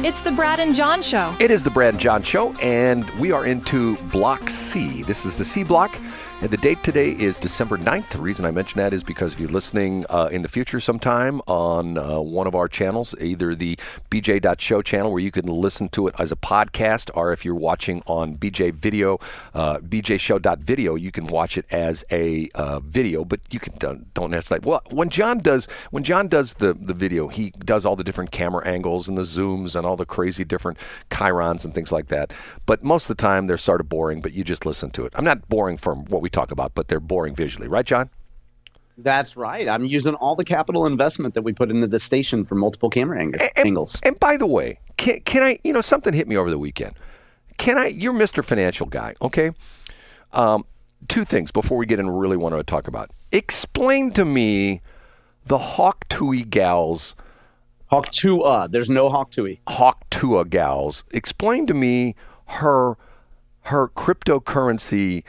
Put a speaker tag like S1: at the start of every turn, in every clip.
S1: It's the Brad and John Show.
S2: It is the Brad and John Show, and we are into Block C. This is the C block, and the date today is December 9th. The reason I mention that is because if you're listening in the future sometime on one of our channels, either the bj.show channel where you can listen to it as a podcast, or if you're watching on BJ Video, bjshow.video, you can watch it as a video, but you can don't necessarily. Well, when John does the video, he does all the different camera angles and the zooms and all the crazy different chyrons and things like that. But most of the time, they're sort of boring, but you just listen to it. I'm not boring from what we talk about, but they're boring visually. Right, John?
S3: That's right. I'm using all the capital investment that we put into the station for multiple camera angles.
S2: And by the way, can I, something hit me over the weekend. You're Mr. Financial Guy, okay? Two things before we get into really what I want to talk about. Explain to me the Hawk Tuah gals.
S3: Hawk Tuah. There's no Hawk Tuah.
S2: Hawk Tuah gals. Explain to me her cryptocurrency.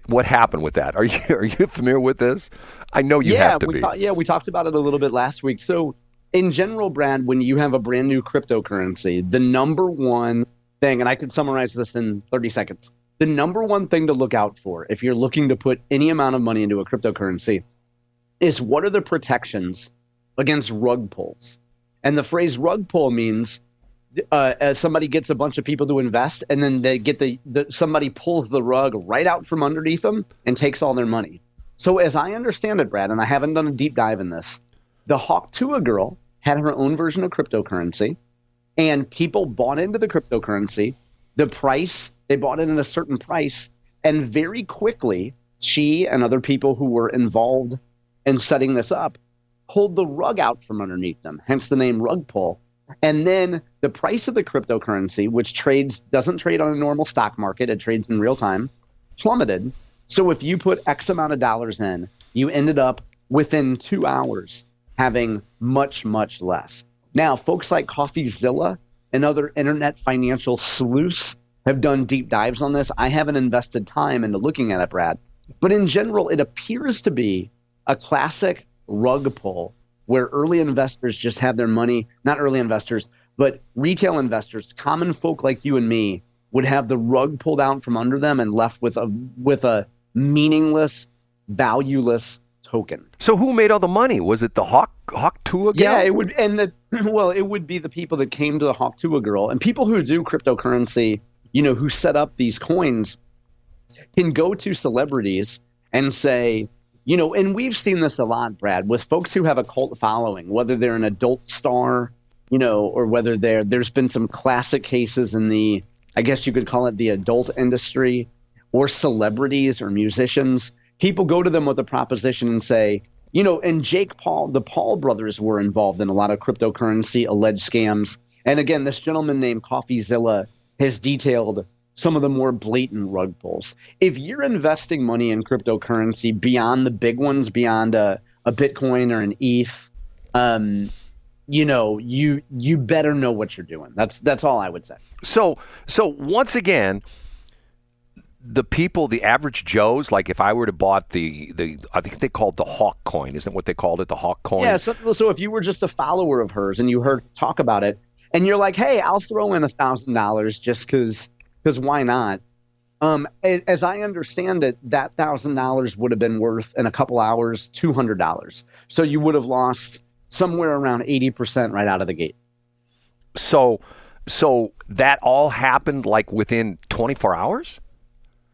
S2: What happened with that? Are you familiar with this? I know you have to be.
S3: We talked about it a little bit last week. So in general, Brad, when you have a brand new cryptocurrency, the number one thing, and I could summarize this in 30 seconds, the number one thing to look out for if you're looking to put any amount of money into a cryptocurrency is what are the protections against rug pulls. And the phrase rug pull means as somebody gets a bunch of people to invest, and then they get somebody pulls the rug right out from underneath them and takes all their money. So as I understand it, Brad, and I haven't done a deep dive in this, the Hawk Tuah girl had her own version of cryptocurrency, and people bought into the cryptocurrency. The price, they bought it at a certain price, and very quickly, she and other people who were involved in setting this up pulled the rug out from underneath them, hence the name rug pull. And then the price of the cryptocurrency, which doesn't trade on a normal stock market, it trades in real time, plummeted. So if you put X amount of dollars in, you ended up within 2 hours having much, much less. Now, folks like CoffeeZilla and other internet financial sleuths have done deep dives on this. I haven't invested time into looking at it, Brad. But in general, it appears to be a classic rug pull where early investors just have their money, not early investors, but retail investors, common folk like you and me, would have the rug pulled out from under them and left with a meaningless, valueless token.
S2: So who made all the money? Was it the Hawk Tuah girl?
S3: Yeah, it would, it would be the people that came to the Hawk Tuah girl, and people who do cryptocurrency, who set up these coins, can go to celebrities and say, and we've seen this a lot, Brad, with folks who have a cult following, whether they're an adult star, or whether there's been some classic cases in the, I guess you could call it the adult industry, or celebrities or musicians. People go to them with a proposition and say, and Jake Paul, the Paul brothers were involved in a lot of cryptocurrency alleged scams. And again, this gentleman named CoffeeZilla has detailed some of the more blatant rug pulls. If you're investing money in cryptocurrency beyond the big ones, beyond a Bitcoin or an ETH, you better know what you're doing. That's all I would say.
S2: So once again, the people, the average Joes, like if I were to bought the I think they called the Hawk coin, isn't what they called it, the Hawk coin? Yeah.
S3: So if you were just a follower of hers and you heard talk about it, and you're like, hey, I'll throw in $1,000 just because why not? As I understand it, that $1,000 would have been worth in a couple hours $200. So you would have lost somewhere around 80% right out of the gate.
S2: So that all happened like within 24 hours?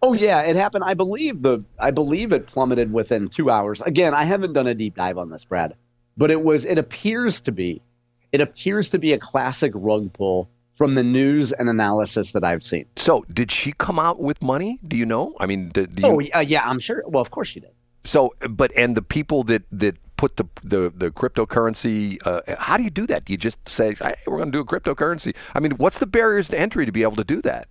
S3: Oh yeah, it happened. I believe it plummeted within 2 hours. Again, I haven't done a deep dive on this, Brad, but it appears to be a classic rug pull from the news and analysis that I've seen.
S2: So did she come out with money? Do you know? I mean,
S3: yeah, I'm sure. Well, of course she did.
S2: So, and the people that put the cryptocurrency, how do you do that? Do you just say, hey, we're going to do a cryptocurrency? I mean, what's the barriers to entry to be able to do that?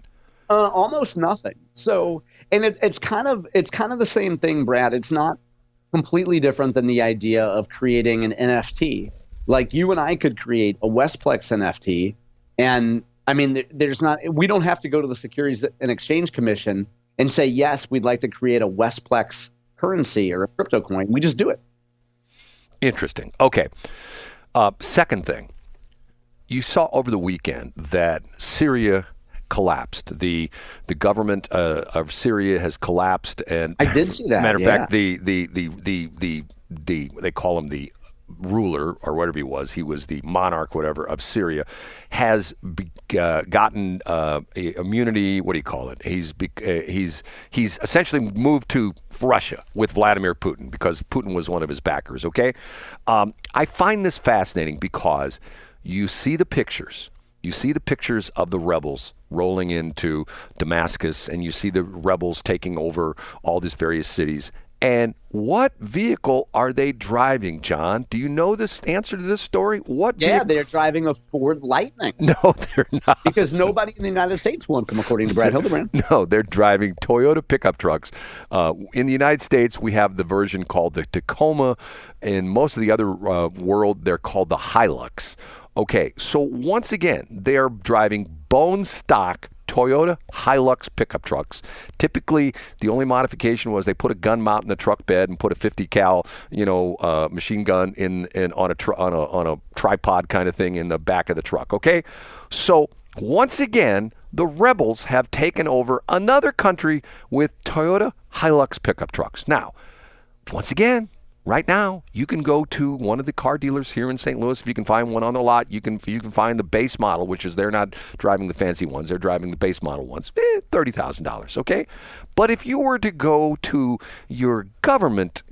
S3: Almost nothing. So, and it's kind of the same thing, Brad. It's not completely different than the idea of creating an NFT. Like you and I could create a Westplex NFT. And I mean, we don't have to go to the Securities and Exchange Commission and say, yes, we'd like to create a Westplex currency or a crypto coin. We just do it.
S2: Interesting. Okay. Second thing, You saw over the weekend that Syria collapsed. The government of Syria has collapsed, and
S3: I did see that.
S2: Matter of fact, they call him the ruler or whatever he was the monarch, whatever, of Syria, has gotten immunity. What do you call it? He's essentially moved to Russia with Vladimir Putin because Putin was one of his backers. Okay, I find this fascinating because you see the pictures. You see the pictures of the rebels rolling into Damascus, and you see the rebels taking over all these various cities. And what vehicle are they driving, John? Do you know this answer to this story?
S3: Yeah, they're driving a Ford Lightning.
S2: No, they're not.
S3: Because nobody in the United States wants them, according to Brad Hildebrand.
S2: No, they're driving Toyota pickup trucks. In the United States, we have the version called the Tacoma. In most of the other world, they're called the Hilux. Okay, so once again, they're driving bone stock Toyota Hilux pickup trucks. Typically, the only modification was they put a gun mount in the truck bed and put a 50 cal, machine gun on a tripod kind of thing in the back of the truck. Okay, so once again, the rebels have taken over another country with Toyota Hilux pickup trucks. Now, once again, right now, you can go to one of the car dealers here in St. Louis. If you can find one on the lot, you can find the base model, which is they're not driving the fancy ones. They're driving the base model ones. $30,000, okay? But if you were to go to your government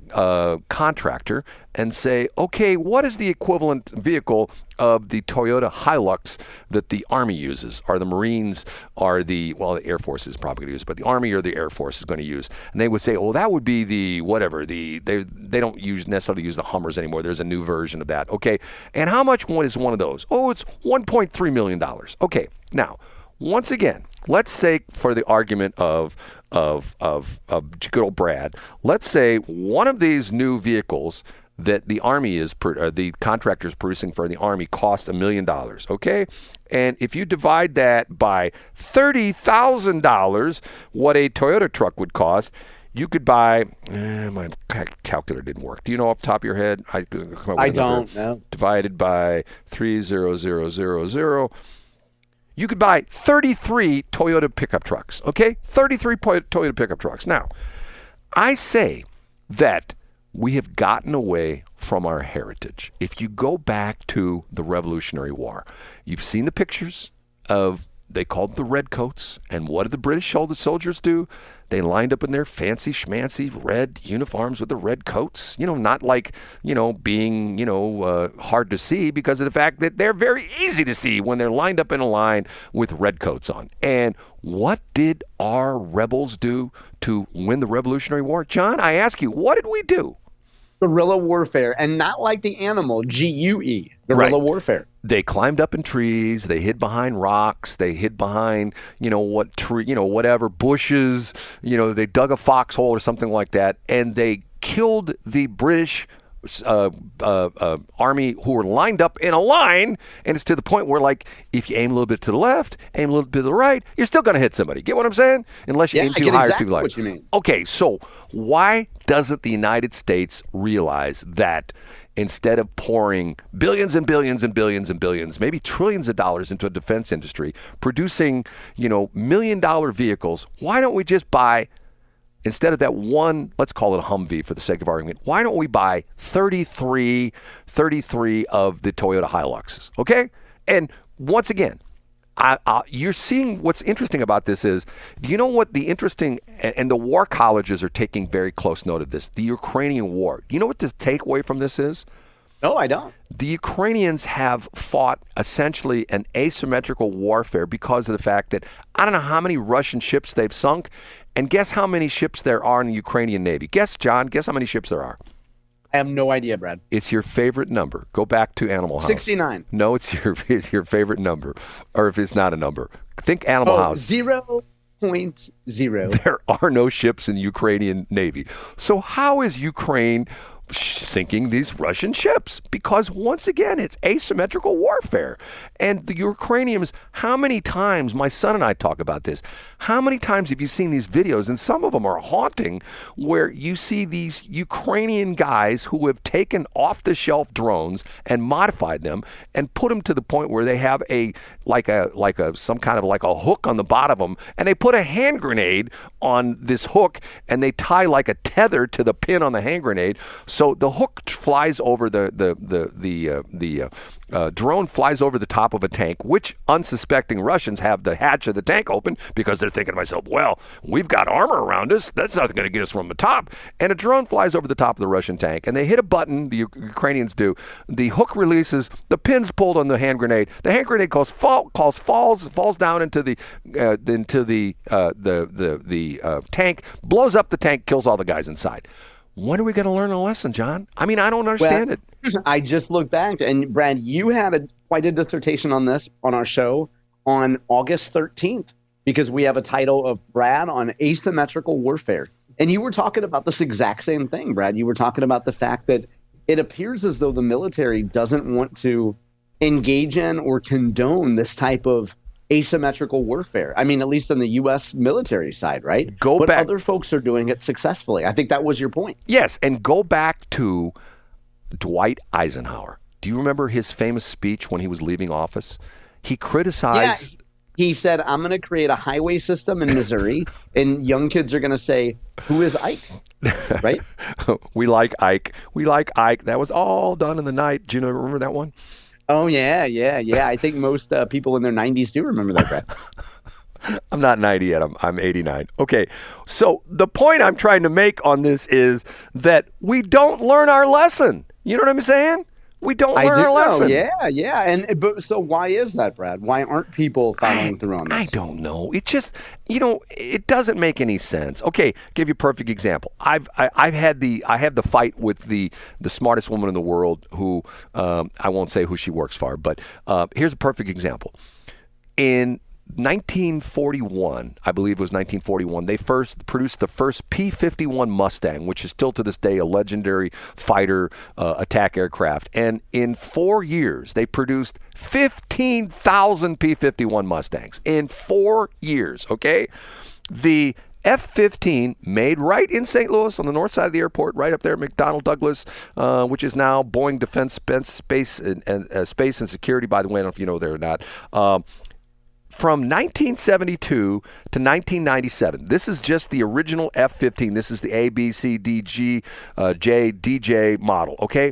S2: contractor and say, okay, what is the equivalent vehicle of the Toyota Hilux that the Army uses, or the Marines, or the Air Force is probably going to use, but the Army or the Air Force is going to use? And they would say, oh, that would be the whatever. They don't necessarily use the Hummers anymore. There's a new version of that. Okay, and how much is one of those? Oh, it's $1.3 million. Okay, now, once again, let's say for the argument of good old Brad, let's say one of these new vehicles that the Army the contractor is producing for the Army costs $1 million, okay? And if you divide that by $30,000, what a Toyota truck would cost, you could buy, my calculator didn't work. Do you know off the top of your head?
S3: I don't know.
S2: Divided by 30000. You could buy 33 Toyota pickup trucks, okay? 33 Toyota pickup trucks. Now, I say that we have gotten away from our heritage. If you go back to the Revolutionary War, you've seen the pictures of, they called the redcoats, and what did the British soldiers do? They lined up in their fancy schmancy red uniforms with the red coats, not like, being, hard to see because of the fact that they're very easy to see when they're lined up in a line with red coats on. And what did our rebels do to win the Revolutionary War? John, I ask you, what did we do?
S3: Guerrilla warfare, and not like the animal, GUE, guerrilla warfare.
S2: They climbed up in trees. They hid behind rocks. They hid behind, whatever, bushes. They dug a foxhole or something like that, and they killed the British Army who were lined up in a line. And it's to the point where, like, if you aim a little bit to the left, aim a little bit to the right, you're still going to hit somebody. Get what I'm saying? Unless you aim too high or too low.
S3: What you mean.
S2: Okay, so why doesn't the United States realize that instead of pouring billions and billions and billions and billions, maybe trillions of dollars into a defense industry, producing, $1 million vehicles, why don't we just buy, instead of that one, let's call it a Humvee for the sake of argument, why don't we buy 33 of the Toyota Hiluxes, okay? And once again, you're seeing what's interesting about this is, what the interesting, and the war colleges are taking very close note of this, the Ukrainian war. Do you know what the takeaway from this is?
S3: No, I don't.
S2: The Ukrainians have fought essentially an asymmetrical warfare because of the fact that I don't know how many Russian ships they've sunk, and guess how many ships there are in the Ukrainian Navy? Guess, John, guess how many ships there are?
S3: I have no idea, Brad.
S2: It's your favorite number. Go back to Animal House.
S3: 69.
S2: No, it's your favorite number. Or if it's not a number. Think Animal House.
S3: 0.0.
S2: There are no ships in the Ukrainian Navy. So how is Ukraine sinking these Russian ships, because once again, it's asymmetrical warfare. And the Ukrainians, how many times, my son and I talk about this, how many times have you seen these videos, and some of them are haunting, where you see these Ukrainian guys who have taken off-the-shelf drones and modified them and put them to the point where they have some kind of a hook on the bottom of them, and they put a hand grenade on this hook, and they tie like a tether to the pin on the hand grenade. So the hook flies over the drone flies over the top of a tank, which unsuspecting Russians have the hatch of the tank open because they're thinking to themselves, well, we've got armor around us. That's not going to get us from the top. And a drone flies over the top of the Russian tank, and they hit a button, the Ukrainians do. The hook releases, the pin's pulled on the hand grenade. The hand grenade falls down into the tank, blows up the tank, kills all the guys inside. When are we going to learn a lesson, John? I mean, I don't understand it.
S3: I just looked back, and Brad, you had quite a dissertation on this on our show on August 13th, because we have a title of Brad on asymmetrical warfare. And you were talking about this exact same thing, Brad. You were talking about the fact that it appears as though the military doesn't want to engage in or condone this type of asymmetrical warfare. I mean, at least on the U.S. military side, right? But other folks are doing it successfully. I think that was your point.
S2: Yes, and go back to Dwight Eisenhower. Do you remember his famous speech when he was leaving office? He criticized...
S3: Yeah, he said, I'm going to create a highway system in Missouri, and young kids are going to say, who is Ike? Right?
S2: We like Ike. We like Ike. That was all done in the night. Do you remember that one?
S3: Oh, yeah. I think most people in their 90s do remember that, Brad.
S2: I'm not 90 yet. I'm 89. Okay, so the point I'm trying to make on this is that we don't learn our lesson. You know what I'm saying? We don't learn our lesson.
S3: Yeah. But so why is that, Brad? Why aren't people following through on this?
S2: I don't know. It just, it doesn't make any sense. Okay, give you a perfect example. I have the fight with the smartest woman in the world, who I won't say who she works for, but here's a perfect example. In 1941, I believe it was 1941, they first produced the first P-51 Mustang, which is still to this day a legendary fighter attack aircraft. And in 4 years, they produced 15,000 P-51 Mustangs. In 4 years, okay? The F-15, made right in St. Louis on the north side of the airport, right up there, McDonnell Douglas, which is now Boeing Defense Space and Security, by the way, I don't know if you know there or not. From 1972 to 1997, this is just the original F-15. This is the A, B, C, D, G, J, DJ model, okay?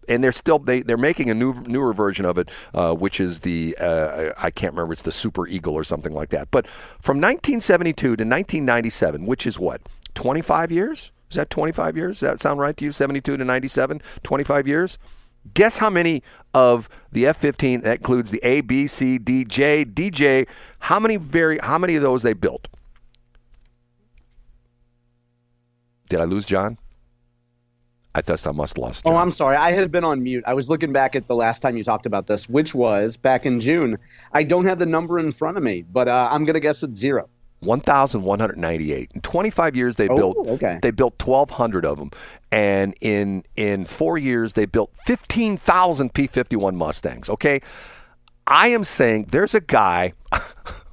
S2: And they're making a newer version of it, which is the, I can't remember, it's the Super Eagle or something like that. But from 1972 to 1997, which is what, 25 years? Is that 25 years? Does that sound right to you? 72 to 97, 25 years? Guess how many of the F-15, that includes the A, B, C, D, J, DJ, how many of those they built? Did I lose John? I must have lost John.
S3: Oh, I'm sorry. I had been on mute. I was looking back at the last time you talked about this, which was back in June. I don't have the number in front of me, but I'm going to guess it's 0.
S2: 1,198. In 25 years, they built 1,200 of them. And in 4 years, they built 15,000 P-51 Mustangs, okay? I am saying there's a guy,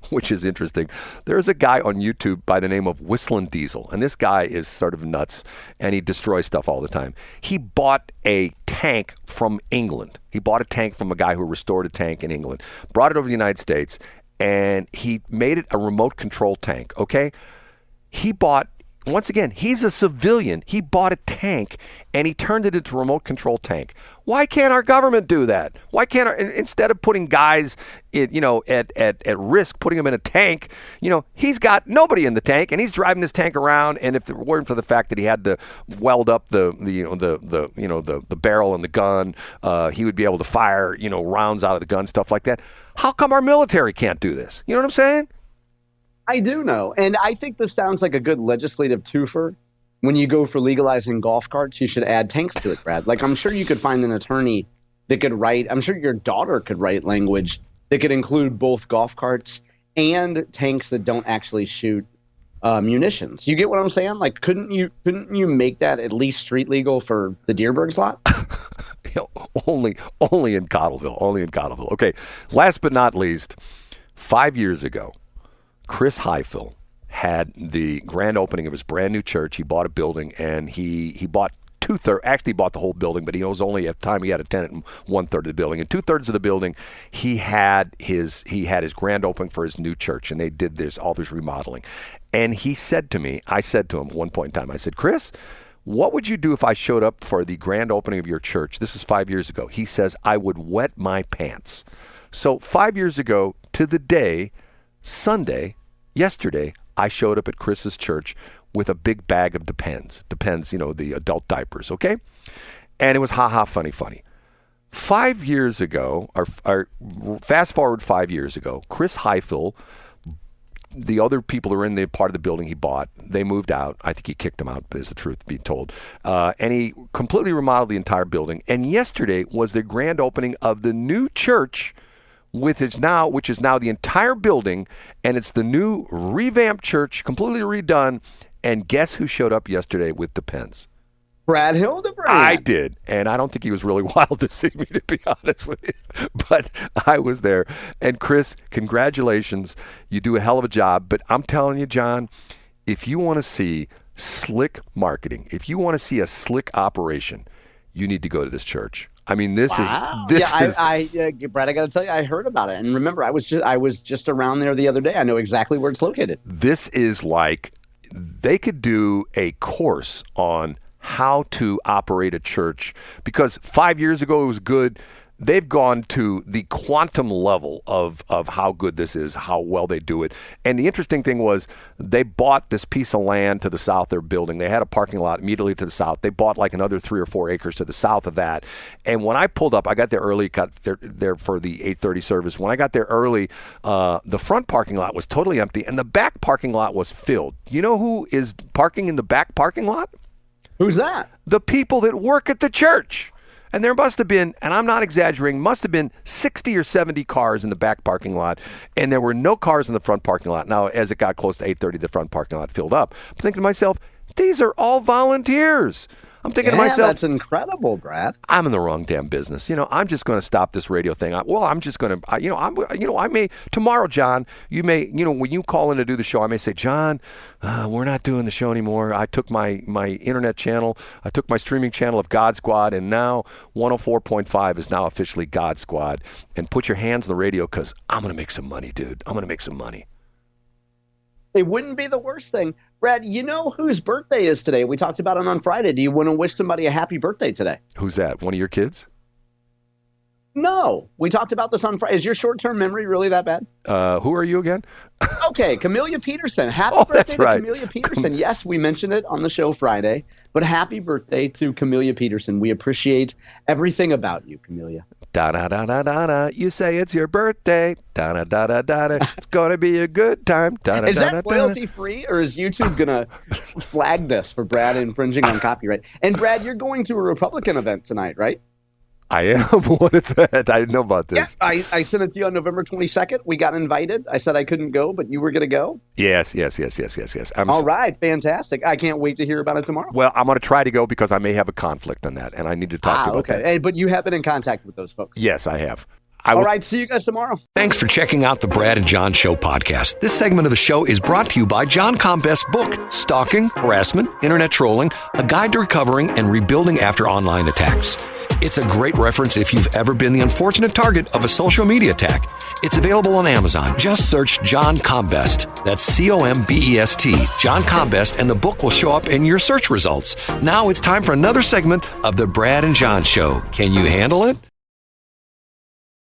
S2: which is interesting, there's a guy on YouTube by the name of Whistling Diesel, and this guy is sort of nuts, and he destroys stuff all the time. He bought a tank from England. He bought a tank from a guy who restored a tank in England, brought it over to the United States, and he made it a remote control tank, okay? He bought, once again, he's a civilian. He bought a tank, and he turned it into a remote control tank. Why can't our government do that? Why can't instead of putting guys at risk, putting them in a tank, he's got nobody in the tank, and he's driving this tank around, and if it weren't for the fact that he had to weld up the barrel and the gun, he would be able to fire, rounds out of the gun, stuff like that. How come our military can't do this? You know what I'm saying?
S3: I do know. And I think this sounds like a good legislative twofer. When you go for legalizing golf carts, you should add tanks to it, Brad. Like, I'm sure you could find an attorney that could write, I'm sure your daughter could write language that could include both golf carts and tanks that don't actually shoot munitions. You get what I'm saying? Like, couldn't you make that at least street legal for the Deerbergs lot?
S2: Only in Cottleville. Only in Cottleville. Okay. Last but not least, 5 years ago, Chris Highfill had the grand opening of his brand new church. He bought a building, and he bought actually bought the whole building, but he was only at the time he had a tenant in 1/3 of the building. And 2/3 of the building, he had his grand opening for his new church, and they did all this remodeling. And I said to him at one point in time, I said, Chris, what would you do if I showed up for the grand opening of your church? This is 5 years ago. He says, I would wet my pants. So 5 years ago to the day, Sunday, yesterday, I showed up at Chris's church with a big bag of Depends, the adult diapers, okay? And it was funny. 5 years ago, or fast forward 5 years ago, Chris Highfill, the other people who were in the part of the building he bought, they moved out. I think he kicked them out, is the truth be told. And he completely remodeled the entire building. And yesterday was the grand opening of the new church, which is now the entire building, and it's the new revamped church, completely redone. And guess who showed up yesterday with Depends?
S3: Brad Hildebrand.
S2: I did, and I don't think he was really wild to see me, to be honest with you. But I was there. And Chris, congratulations. You do a hell of a job. But I'm telling you, John, if you want to see slick marketing, if you want to see a slick operation, you need to go to this church. I mean, Brad, I got to tell you, I heard about it. And remember, I was just around there the other day. I know exactly where it's located. This is like, they could do a course on how to operate a church, because 5 years ago it was good. They've gone to the quantum level of how good this is, how well they do it. And the interesting thing was, they bought this piece of land to the south they're building. They had a parking lot immediately to the south. They bought like another 3 or 4 acres to the south of that. And when I pulled up, I got there early, got there for the 8:30 service. When I got there early, the front parking lot was totally empty, and the back parking lot was filled. You know who is parking in the back parking lot?
S3: Who's that?
S2: The people that work at the church. And there must have been, and I'm not exaggerating, must have been 60 or 70 cars in the back parking lot, and there were no cars in the front parking lot. Now, as it got close to 8:30, the front parking lot filled up. I'm thinking to myself, these are all volunteers. I'm thinking to myself,
S3: that's incredible, Brad.
S2: I'm in the wrong damn business. I'm just going to stop this radio thing. I'm just going to, I may tomorrow, John. You may, when you call in to do the show, I may say, John, we're not doing the show anymore. I took my internet channel, I took my streaming channel of God Squad, and now 104.5 is now officially God Squad. And put your hands on the radio, because I'm going to make some money, dude. I'm going to make some money.
S3: It wouldn't be the worst thing. Brad, you know whose birthday is today? We talked about it on Friday. Do you want to wish somebody a happy birthday today?
S2: Who's that? One of your kids?
S3: No. We talked about this on Friday. Is your short-term memory really that bad?
S2: Who are you again?
S3: Okay, Camellia Peterson. Happy birthday to Camellia Peterson. Yes, we mentioned it on the show Friday, but happy birthday to Camellia Peterson. We appreciate everything about you, Camellia.
S2: Da-da-da-da-da-da. You say it's your birthday. Da-da-da-da-da-da. It's going to be a good time. Da-da-da-da-da.
S3: Is that royalty free, or is YouTube going to flag this for Brad infringing on copyright? And Brad, you're going to a Republican event tonight, right?
S2: I am. What is that? I didn't know about this.
S3: Yeah, I sent it to you on November 22nd. We got invited. I said I couldn't go, but you were going to go?
S2: Yes.
S3: All right. Fantastic. I can't wait to hear about it tomorrow.
S2: Well, I'm going to try to go, because I may have a conflict on that, and I need to talk to you about that.
S3: Hey, but you have been in contact with those folks.
S2: Yes, I have.
S3: All right, see you guys tomorrow.
S1: Thanks for checking out the Brad and John Show podcast. This segment of the show is brought to you by John Combest's book, Stalking, Harassment, Internet Trolling, A Guide to Recovering and Rebuilding After Online Attacks. It's a great reference if you've ever been the unfortunate target of a social media attack. It's available on Amazon. Just search John Combest. That's Combest, John Combest, and the book will show up in your search results. Now it's time for another segment of the Brad and John Show. Can you handle it?